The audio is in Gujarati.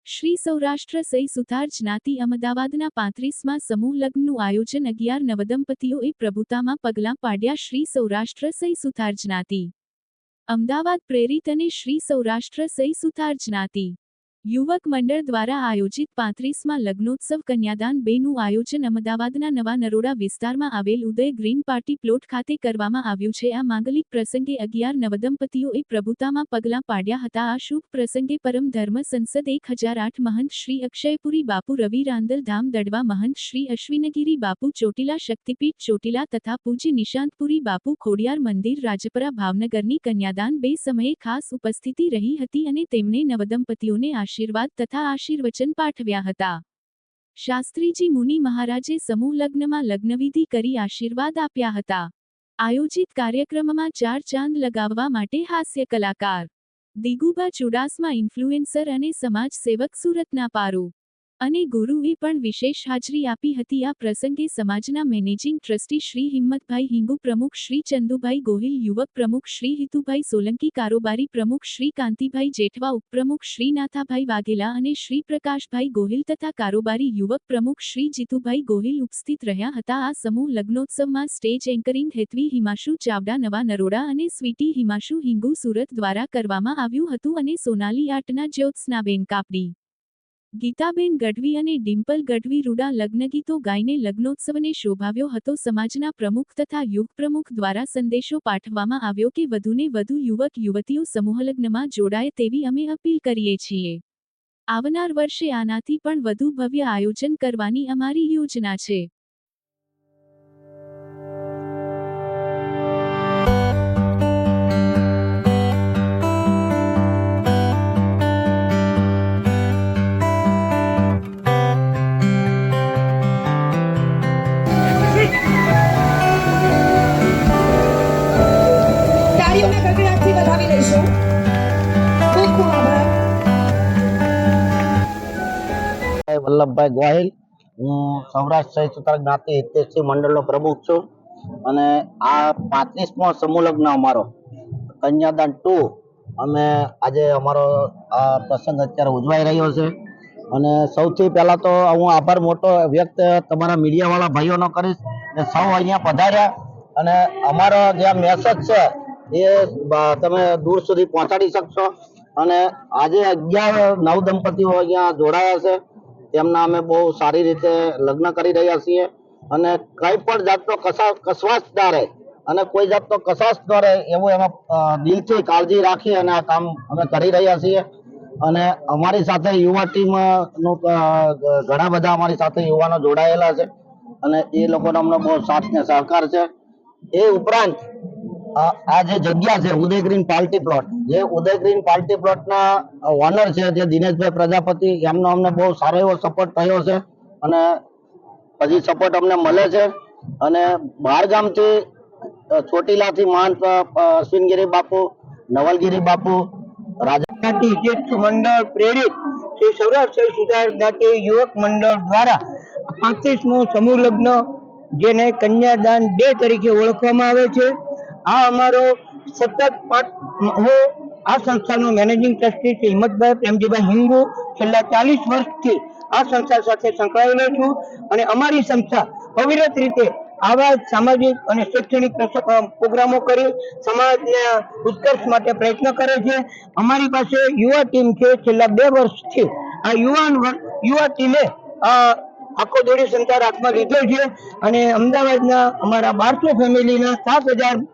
શ્રી સૌરાષ્ટ્ર સહી સુથાર જ્ઞાતિ અમદાવાદના 35મા સમૂહ લગ્નનું આયોજન 11 નવદંપતીઓએ પ્રભુતામાં પગલાં પાડ્યા. શ્રી સૌરાષ્ટ્ર સહી સુથાર જ્ઞાતિ અમદાવાદ પ્રેરિત અને શ્રી સૌરાષ્ટ્ર સહી સુથાર જ્ઞાતિ યુવક મંડળ દ્વારા આયોજિત 35મા લગ્નોત્સવ કન્યાદાન 2નું આયોજન અમદાવાદના નવા નરોડા વિસ્તારમાં આવેલ ઉદય ગ્રીન પાર્ટી પ્લોટ ખાતે કરવામાં આવ્યું છે. આ માંગલિક પ્રસંગે 11 નવદંપતીઓએ પ્રભુતામાં પગલાં પાડ્યા હતા. આ શુભ પ્રસંગે પરમ ધર્મ સંસદ 1008 મહંત શ્રી અક્ષયપુરી બાપુ, રવિ રાંદલ ધામ દડવા મહંત શ્રી અશ્વિનગીરી બાપુ, ચોટીલા શક્તિપીઠ ચોટીલા તથા પૂજ્ય નિશાંતપુરી બાપુ, ખોડિયાર મંદિર રાજપરા ભાવનગરની કન્યાદાન 2 સમયે ખાસ ઉપસ્થિતિ રહી હતી અને તેમને નવદંપતીઓને આશીર્વાદ તથા આશીર્વચન પાઠવ્યા હતા. શાસ્ત્રીજી મુનિ મહારાજે સમૂહ લગ્નમાં લગ્નવિધિ કરી આશીર્વાદ આપ્યા હતા. આયોજિત કાર્યક્રમમાં 4 ચાંદ લગાવવા માટે હાસ્ય કલાકાર દિગુભા ચુડાસમા, ઇન્ફ્લુએન્સર અને સમાજ સેવક સુરતના પારુ અને ગુરુએ પણ વિશેષ હાજરી આપી હતી. આ પ્રસંગે સમાજના મેનેજિંગ ટ્રસ્ટી શ્રી હિંમતભાઈ હિંગુ, પ્રમુખ શ્રી ચંદુભાઈ ગોહિલ, યુવક પ્રમુખ શ્રી હિતુભાઈ સોલંકી, કારોબારી પ્રમુખ શ્રી કાંતિભાઈ જેઠવા, ઉપપ્રમુખ શ્રી નાથાભાઈ વાઘેલા અને શ્રી પ્રકાશભાઈ ગોહિલ તથા કારોબારી યુવક પ્રમુખ શ્રી જીતુભાઈ ગોહિલ ઉપસ્થિત રહ્યા હતા. આ સમૂહ લગ્નોત્સવમાં સ્ટેજ એન્કરિંગ હેત્વી હિમાશુ ચાવડા નવા નરોડા અને સ્વીટી હિમાશુ હિંગુ સુરત દ્વારા કરવામાં આવ્યું હતું અને સોનાલી આર્ટના જ્યોત્સનાબેન કાપડી, ગીતાબેન ગઢવી અને ડિમ્પલ ગઢવી રૂડા લગ્નગીતો ગાઈને લગ્નોત્સવને શોભાવ્યો હતો. સમાજના પ્રમુખ તથા યુગ પ્રમુખ દ્વારા સંદેશો પાઠવવામાં આવ્યો કે વધુને વધુ યુવક યુવતીઓ સમૂહલગ્નમાં જોડાય તેવી અમે અપીલ કરીએ છીએ. આવનાર વર્ષે આનાથી પણ વધુ ભવ્ય આયોજન કરવાની અમારી યોજના છે. વલ્લભભાઈ ગોહિલ, હું સૌરાષ્ટ્ર સહી સુથાર જ્ઞાતિ હિતેશી મંડળનો પ્રમુખ છું અને આ 35મો સમૂહ લગ્ન અમારો કન્યાદાન 2 અમે આજે અમારો આ પ્રસંગ અત્યારે ઉજવાઈ રહ્યો છે. અને સૌથી પહેલા તો હું આભાર મોટો વ્યક્ત તમારા મીડિયાવાળા ભાઈઓનો કરીશ કે સૌ અહીંયા પધાર્યા અને અમારો જે મેસેજ છે એ તમે દૂર સુધી પહોંચાડી શકશો. અને આજે 11 નવદંપતીઓ અહીંયા જોડાયા છે. તેમના અમે બહુ સારી રીતે લગ્ન કરી રહ્યા છીએ અને કઈ પણ જાતનો કસવાશ ના રહે અને કોઈ જાતનો કસાશ ન રહે એવું એમાં દિલથી કાળજી રાખી અને આ કામ અમે કરી રહ્યા છીએ. અને અમારી સાથે યુવા ટીમ નું ઘણા બધા અમારી સાથે યુવાનો જોડાયેલા છે અને એ લોકોનો અમને બહુ સાથ ને સહકાર છે. એ ઉપરાંત આ જે જગ્યા છે ઉદય ગ્રીન પાર્ટી પ્લોટ, જે ઉદય ગ્રીન પાર્ટી પ્લોટના ઓનર છે જે દિનેશભાઈ પ્રજાપતિ, એમનો અમને બહુ સારો એવો સપોર્ટ થયો છે અને હજી સપોર્ટ અમને મળે છે. અને બહાર ગામથી ચોટીલાથી મહંત અશ્વિનગીરી બાપુ, નવલગીરી બાપુ, રાજ્ઞાતિ હિતેશી મંડળ પ્રેરિત શ્રી સૌરાષ્ટ્ર સહી સુથાર જ્ઞાતિ યુવક મંડળ દ્વારા 35મો સમૂહ લગ્ન જેને કન્યાદાન 2 તરીકે ઓળખવામાં આવે છે. આ અમારો સતત હું આ સંસ્થાનો મેનેજિંગ ટ્રસ્ટી શ્રી હિંમતભાઈ પ્રેમજીભાઈ હિંગુ છેલ્લા 40 વર્ષથી આ સંસ્થા સાથે સંકળાયેલો છું અને અમારી સંસ્થા અવિરત રીતે આવા સામાજિક અને શૈક્ષણિક પ્રોગ્રામો કરી સમાજના ઉત્કર્ષ માટે પ્રયત્ન કરે છે. અમારી પાસે યુવા ટીમ છે. છેલ્લા 2 વર્ષથી આ યુવા ટીમે આખો દોડી સંચાર હાથમાં લીધો છે અને અમદાવાદના અમારા 1200 ફેમિલીના 7000